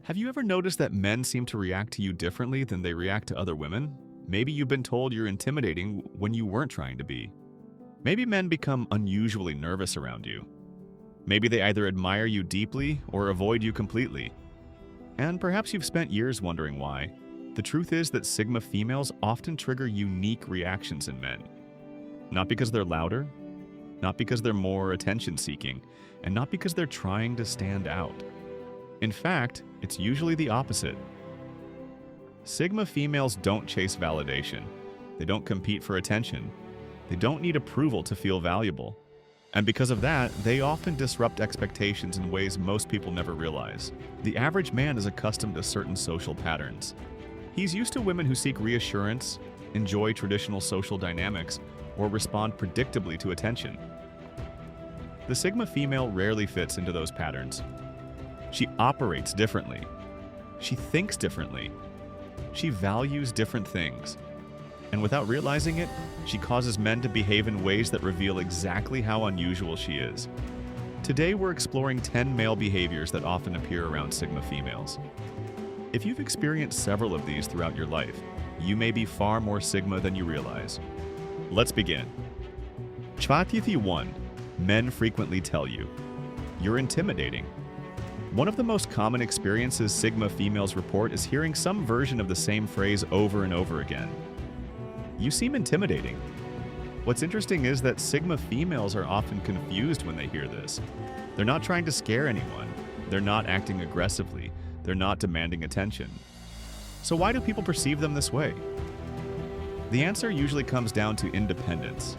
Have you ever noticed that men seem to react to you differently than they react to other women? Maybe you've been told you're intimidating when you weren't trying to be. Maybe men become unusually nervous around you. Maybe they either admire you deeply or avoid you completely. And perhaps you've spent years wondering why. The truth is that Sigma females often trigger unique reactions in men. Not because they're louder, not because they're more attention-seeking, and not because they're trying to stand out. In fact, it's usually the opposite. Sigma females don't chase validation. They don't compete for attention. They don't need approval to feel valuable. And because of that, they often disrupt expectations in ways most people never realize. The average man is accustomed to certain social patterns. He's used to women who seek reassurance, enjoy traditional social dynamics, or respond predictably to attention. The Sigma female rarely fits into those patterns. She operates differently. She thinks differently. She values different things. And without realizing it, she causes men to behave in ways that reveal exactly how unusual she is. Today, we're exploring 10 male behaviors that often appear around Sigma females. If you've experienced several of these throughout your life, you may be far more Sigma than you realize. Let's begin. Chvatithi 1. Men frequently tell you, "You're intimidating." One of the most common experiences Sigma females report is hearing some version of the same phrase over and over again. "You seem intimidating." What's interesting is that Sigma females are often confused when they hear this. They're not trying to scare anyone. They're not acting aggressively. They're not demanding attention. So why do people perceive them this way? The answer usually comes down to independence.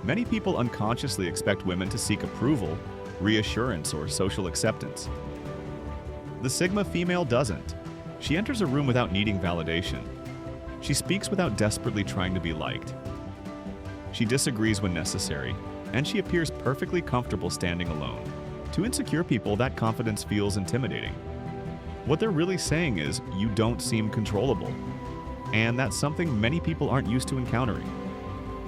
Many people unconsciously expect women to seek approval, reassurance, or social acceptance. The Sigma female doesn't. She enters a room without needing validation. She speaks without desperately trying to be liked. She disagrees when necessary, and she appears perfectly comfortable standing alone. To insecure people, that confidence feels intimidating. What they're really saying is, you don't seem controllable. And that's something many people aren't used to encountering.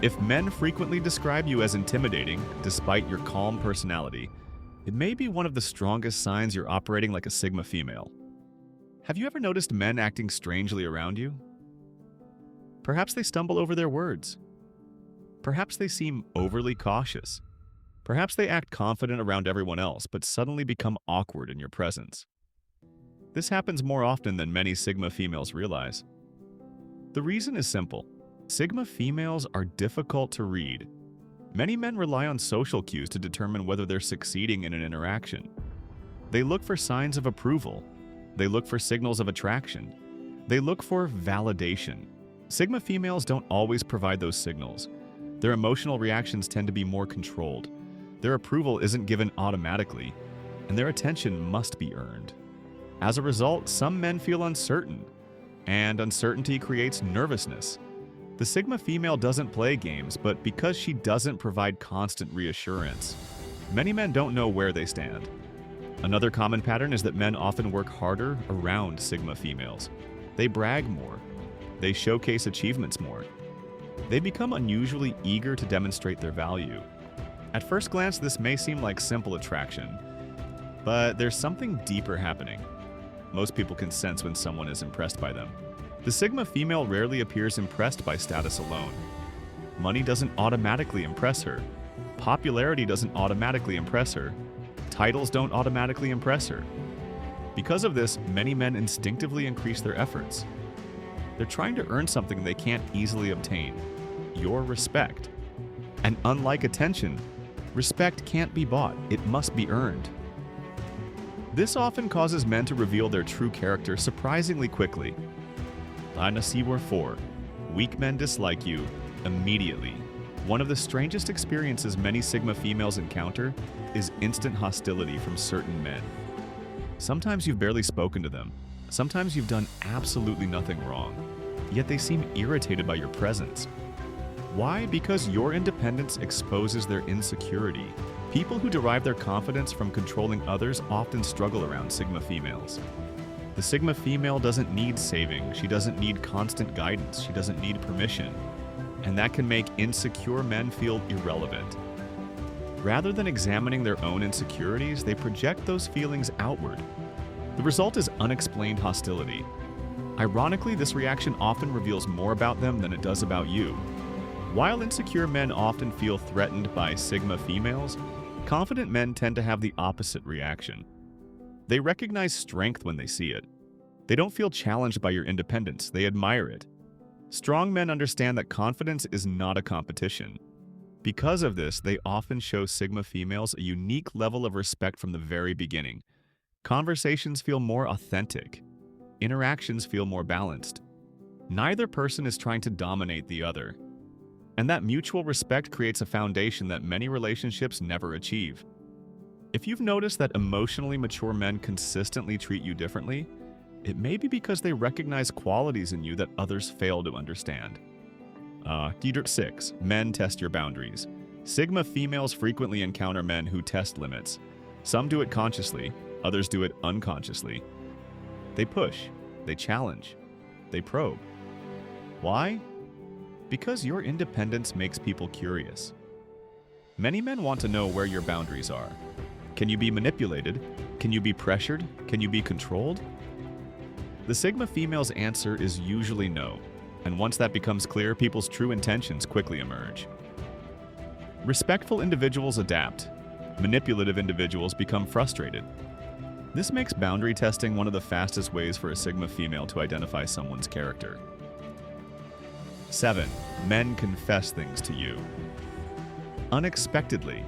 If men frequently describe you as intimidating, despite your calm personality, it may be one of the strongest signs you're operating like a Sigma female. Have you ever noticed men acting strangely around you? Perhaps they stumble over their words. Perhaps they seem overly cautious. Perhaps they act confident around everyone else, but suddenly become awkward in your presence. This happens more often than many Sigma females realize. The reason is simple. Sigma females are difficult to read. Many men rely on social cues to determine whether they're succeeding in an interaction. They look for signs of approval. They look for signals of attraction. They look for validation. Sigma females don't always provide those signals. Their emotional reactions tend to be more controlled. Their approval isn't given automatically, and their attention must be earned. As a result, some men feel uncertain, and uncertainty creates nervousness. The Sigma female doesn't play games, but because she doesn't provide constant reassurance, many men don't know where they stand. Another common pattern is that men often work harder around Sigma females. They brag more. They showcase achievements more. They become unusually eager to demonstrate their value. At first glance, this may seem like simple attraction, but there's something deeper happening. Most people can sense when someone is impressed by them. The Sigma female rarely appears impressed by status alone. Money doesn't automatically impress her. Popularity doesn't automatically impress her. Titles don't automatically impress her. Because of this, many men instinctively increase their efforts. They're trying to earn something they can't easily obtain: your respect. And unlike attention, respect can't be bought, it must be earned. This often causes men to reveal their true character surprisingly quickly. Anasiwar 4. Weak men dislike you immediately. One of the strangest experiences many Sigma females encounter is instant hostility from certain men. Sometimes you've barely spoken to them. Sometimes you've done absolutely nothing wrong. Yet they seem irritated by your presence. Why? Because your independence exposes their insecurity. People who derive their confidence from controlling others often struggle around Sigma females. The Sigma female doesn't need saving. She doesn't need constant guidance. She doesn't need permission. And that can make insecure men feel irrelevant. Rather than examining their own insecurities, they project those feelings outward. The result is unexplained hostility. Ironically, this reaction often reveals more about them than it does about you. While insecure men often feel threatened by Sigma females, confident men tend to have the opposite reaction. They recognize strength when they see it. They don't feel challenged by your independence, they admire it. Strong men understand that confidence is not a competition. Because of this, they often show Sigma females a unique level of respect from the very beginning. Conversations feel more authentic. Interactions feel more balanced. Neither person is trying to dominate the other. And that mutual respect creates a foundation that many relationships never achieve. If you've noticed that emotionally mature men consistently treat you differently, it may be because they recognize qualities in you that others fail to understand. 6. Men test your boundaries. Sigma females frequently encounter men who test limits. Some do it consciously, others do it unconsciously. They push, they challenge, they probe. Why? Because your independence makes people curious. Many men want to know where your boundaries are. Can you be manipulated? Can you be pressured? Can you be controlled? The Sigma female's answer is usually no, and once that becomes clear, people's true intentions quickly emerge. Respectful individuals adapt. Manipulative individuals become frustrated. This makes boundary testing one of the fastest ways for a Sigma female to identify someone's character. 7. Men confess things to you. Unexpectedly.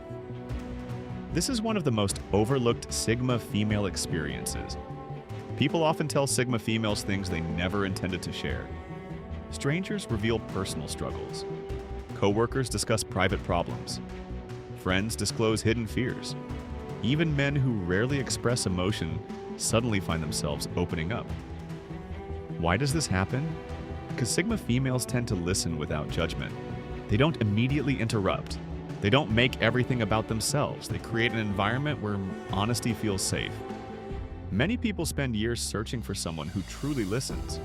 This is one of the most overlooked Sigma female experiences. People often tell Sigma females things they never intended to share. Strangers reveal personal struggles. Coworkers discuss private problems. Friends disclose hidden fears. Even men who rarely express emotion suddenly find themselves opening up. Why does this happen? Because Sigma females tend to listen without judgment. They don't immediately interrupt. They don't make everything about themselves. They create an environment where honesty feels safe. Many people spend years searching for someone who truly listens.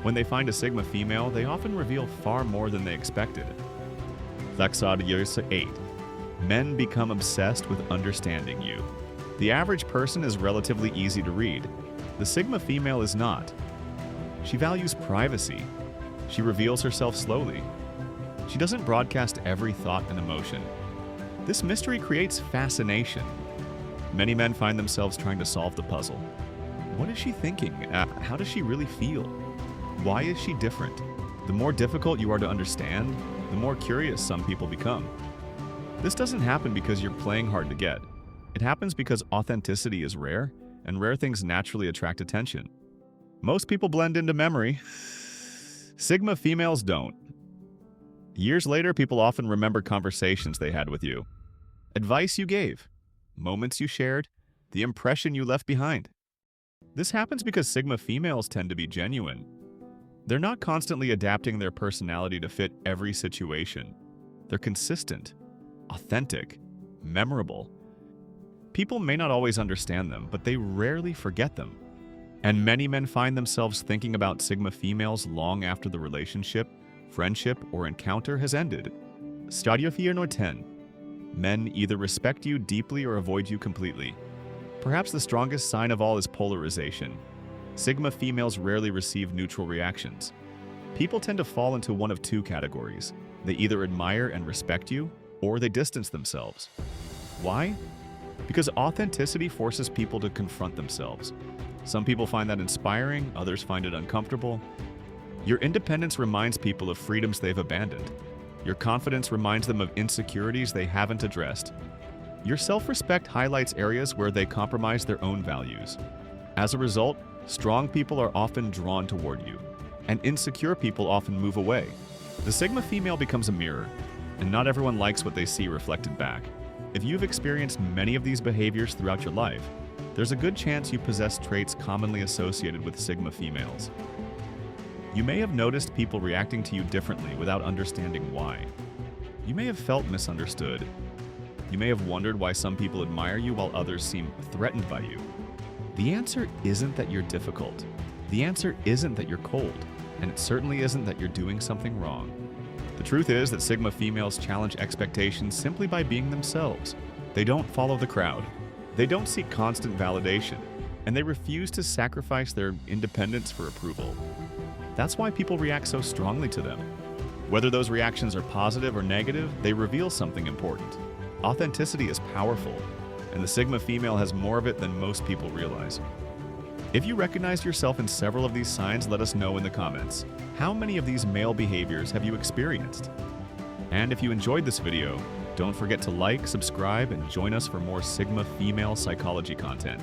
When they find a Sigma female, they often reveal far more than they expected. 8. Men become obsessed with understanding you. The average person is relatively easy to read. The Sigma female is not. She values privacy. She reveals herself slowly. She doesn't broadcast every thought and emotion. This mystery creates fascination. Many men find themselves trying to solve the puzzle. What is she thinking? How does she really feel? Why is she different? The more difficult you are to understand, the more curious some people become. This doesn't happen because you're playing hard to get. It happens because authenticity is rare, and rare things naturally attract attention. Most people blend into memory. Sigma females don't. Years later, people often remember conversations they had with you, advice you gave, moments you shared, the impression you left behind. This happens because Sigma females tend to be genuine. They're not constantly adapting their personality to fit every situation. They're consistent, authentic, memorable. People may not always understand them, but they rarely forget them. And many men find themselves thinking about Sigma females long after the relationship, friendship, or encounter has ended. Stadio 10. Men either respect you deeply or avoid you completely. Perhaps the strongest sign of all is polarization. Sigma females rarely receive neutral reactions. People tend to fall into one of two categories. They either admire and respect you, or they distance themselves. Why? Because authenticity forces people to confront themselves. Some people find that inspiring, others find it uncomfortable. Your independence reminds people of freedoms they've abandoned. Your confidence reminds them of insecurities they haven't addressed. Your self-respect highlights areas where they compromise their own values. As a result, strong people are often drawn toward you, and insecure people often move away. The Sigma female becomes a mirror, and not everyone likes what they see reflected back. If you've experienced many of these behaviors throughout your life, there's a good chance you possess traits commonly associated with Sigma females. You may have noticed people reacting to you differently without understanding why. You may have felt misunderstood. You may have wondered why some people admire you while others seem threatened by you. The answer isn't that you're difficult. The answer isn't that you're cold. And it certainly isn't that you're doing something wrong. The truth is that Sigma females challenge expectations simply by being themselves. They don't follow the crowd. They don't seek constant validation. and they refuse to sacrifice their independence for approval. That's why people react so strongly to them. Whether those reactions are positive or negative, they reveal something important. Authenticity is powerful, and the Sigma female has more of it than most people realize. If you recognize yourself in several of these signs, let us know in the comments. How many of these male behaviors have you experienced? And if you enjoyed this video, don't forget to like, subscribe, and join us for more Sigma female psychology content.